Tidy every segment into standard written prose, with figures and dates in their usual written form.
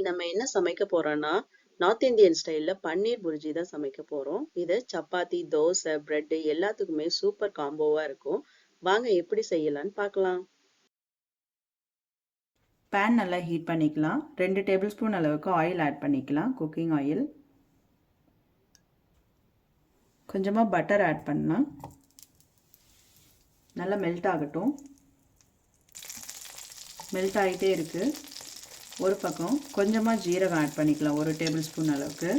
நம்ம என்ன சமைக்க போறோம்னா, நார்த் இந்தியன் ஸ்டைல்ல பன்னீர் புர்ஜி தான் சமைக்க போறோம். இது சப்பாத்தி, தோசை, பிரெட் எல்லாத்துக்குமே சூப்பர் காம்போவா இருக்கும். வாங்க எப்படி செய்யலாம்னு பார்க்கலாம். பேன் நல்லா ஹீட் பண்ணிக்கலாம். 2 டேபிள் ஸ்பூன் அளவுக்கு ஆயில் ஆட் பண்ணிக்கலாம், குக்கிங் ஆயில். கொஞ்சமாக பட்டர் ஆட் பண்ணலாம். நல்லா மெல்ட் ஆகட்டும். மெல்ட் ஆகிட்டே இருக்குது. ஒரு பக்கம் கொஞ்சமாக ஜீரகம் ஆட் பண்ணிக்கலாம், 1 டேபிள் ஸ்பூன் அளவுக்கு.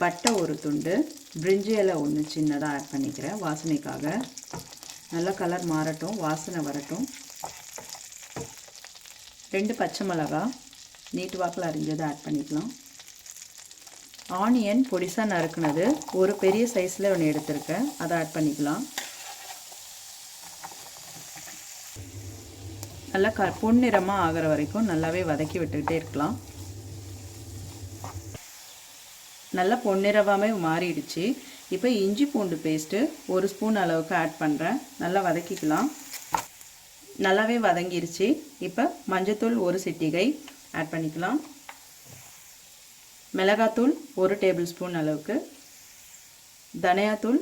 பட்டை ஒரு துண்டு, பிரிஞ்சி இலை ஒன்று சின்னதாக ஆட் பண்ணிக்கிறேன் வாசனைக்காக. நல்லா கலர் மாறட்டும், வாசனை வரட்டும். 2 பச்சை மிளகா நீட்டு வாக்கில் அரிஞ்சதை ஆட் பண்ணிக்கலாம். ஆனியன் பொடிசாக நறுக்குனது ஒரு பெரிய சைஸில் ஒன்று எடுத்திருக்கேன், அதை ஆட் பண்ணிக்கலாம். நல்லா பொன்னிறமாக ஆகிற வரைக்கும் நல்லாவே வதக்கி விட்டுக்கிட்டே இருக்கலாம். நல்லா பொன்னிறமாகவே மாறிடுச்சு. இப்போ இஞ்சி பூண்டு பேஸ்ட்டு 1 ஸ்பூன் அளவுக்கு ஆட் பண்ணுறேன். நல்லா வதக்கிக்கலாம். நல்லாவே வதங்கிருச்சு. இப்போ மஞ்சத்தூள் 1 சிட்டிகை ஆட் பண்ணிக்கலாம். மிளகாத்தூள் 1 டேபிள் ஸ்பூன் அளவுக்கு, தனியாத்தூள்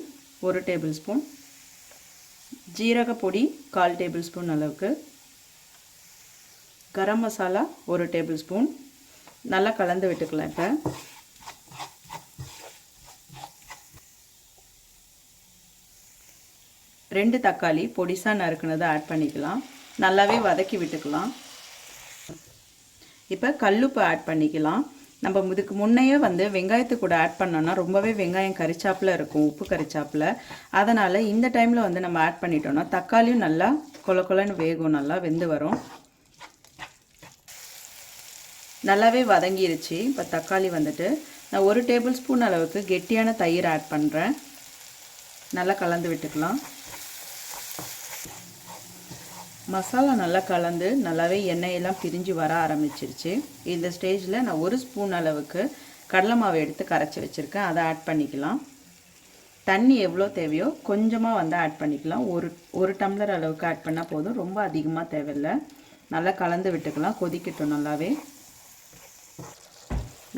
1 டேபிள் ஸ்பூன், ஜீரகப்பொடி 1/4 டேபிள் ஸ்பூன் அளவுக்கு, கரம் மசாலா 1 டேபிள் ஸ்பூன். நல்லா கலந்து விட்டுக்கலாம். இப்போ ரெண்டு தக்காளி பொடிசாக நறுக்குனதை ஆட் பண்ணிக்கலாம். நல்லாவே வதக்கி விட்டுக்கலாம். இப்போ கல்லுப்பு ஆட் பண்ணிக்கலாம். நம்ம இதுக்கு முன்னையே வெங்காயத்து கூட ஆட் பண்ணோன்னா ரொம்பவே வெங்காயம் கரிச்சாப்பில் இருக்கும், உப்பு கரிச்சாப்பில். அதனால் இந்த டைமில் நம்ம ஆட் பண்ணிட்டோன்னா தக்காளியும் நல்லா கொல கொலன்னு வேகும், நல்லா வெந்து வரும். நல்லாவே வதங்கிருச்சு. இப்போ தக்காளி நான் 1 டேபிள் ஸ்பூன் அளவுக்கு கெட்டியான தயிர் ஆட் பண்ணுறேன். நல்லா கலந்து விட்டுக்கலாம். மசாலா நல்லா கலந்து நல்லாவே எண்ணெயெல்லாம் பிரிஞ்சு வர ஆரம்பிச்சிருச்சு. இந்த ஸ்டேஜில் நான் 1 ஸ்பூன் அளவுக்கு கடலை மாவு எடுத்து கரைச்சி வச்சுருக்கேன், அதை ஆட் பண்ணிக்கலாம். தண்ணி எவ்வளோ தேவையோ கொஞ்சமாக ஆட் பண்ணிக்கலாம். ஒரு டம்ளர் அளவுக்கு ஆட் பண்ணால் போதும், ரொம்ப அதிகமாக தேவையில்லை. நல்லா கலந்து விட்டுக்கலாம். கொதிக்கட்டும்.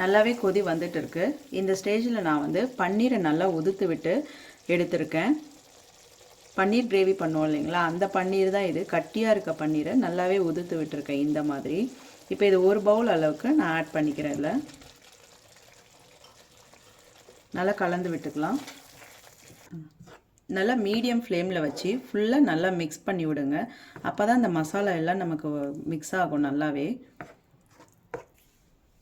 நல்லாவே கொதி வந்துட்டு இருக்கு. இந்த ஸ்டேஜில் நான் பன்னீரை நல்லா உதுத்து விட்டு எடுத்திருக்கேன். பன்னீர் கிரேவி பண்ணுவோம் இல்லைங்களா, அந்த பன்னீர் தான் இது. கட்டியாக இருக்க பன்னீரை நல்லாவே உதுத்து விட்டுருக்கேன் இந்த மாதிரி. இப்போ இது 1 பவுல் அளவுக்கு நான் ஆட் பண்ணிக்கிறேன். இதில் நல்லா கலந்து விட்டுக்கலாம். நல்லா மீடியம் ஃப்ளேமில் வச்சு ஃபுல்லாக நல்லா மிக்ஸ் பண்ணி விடுங்க. அப்போ தான் இந்த மசாலா எல்லாம் நமக்கு மிக்ஸ் ஆகும் நல்லாவே.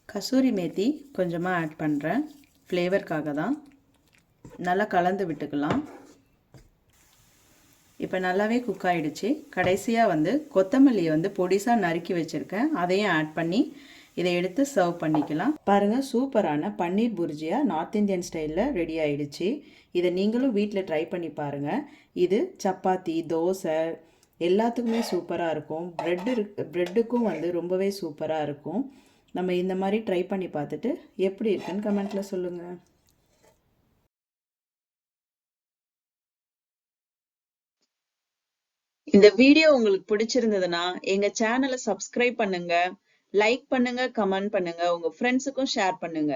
கசூரி மேத்தி கொஞ்சமாக ஆட் பண்ணுறேன், ஃப்ளேவருக்காக தான். நல்லா கலந்து விட்டுக்கலாம். இப்போ நல்லாவே குக் ஆகிடுச்சு. கடைசியாக கொத்தமல்லியை பொடிசாக நறுக்கி வச்சுருக்கேன், அதையும் ஆட் பண்ணி இதை எடுத்து சர்வ் பண்ணிக்கலாம். பாருங்கள், சூப்பரான பன்னீர் புர்ஜியா நார்த் இந்தியன் ஸ்டைலில் ரெடி ஆகிடுச்சு. இதை நீங்களும் வீட்டில் ட்ரை பண்ணி பாருங்கள். இது சப்பாத்தி, தோசை எல்லாத்துக்குமே சூப்பராக இருக்கும். ப்ரெட்டுக்கும் ரொம்பவே சூப்பராக இருக்கும். நம்ம இந்த மாதிரி ட்ரை பண்ணி பார்த்துட்டு எப்படி இருக்குன்னு கமெண்ட்டில் சொல்லுங்கள். இந்த வீடியோ உங்களுக்கு பிடிச்சிருந்ததுன்னா எங்க சேனலை சப்ஸ்கிரைப் பண்ணுங்க, லைக் பண்ணுங்க, கமெண்ட் பண்ணுங்க, உங்க ஃப்ரெண்ட்ஸுக்கும் ஷேர் பண்ணுங்க.